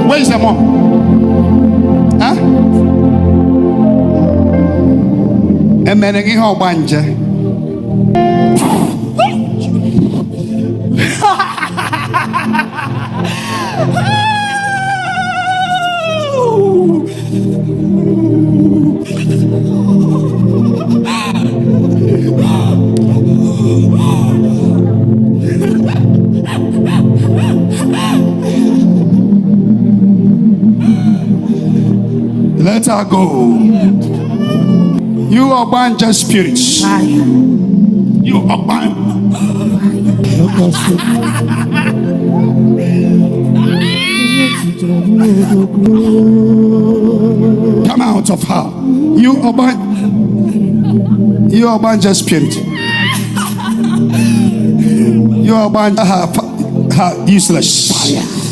Where is the mom? Huh? And then again, how banja? Let her go. You are banja spirits. You are banja. Come out of her. You are banja spirit. You are banja her useless.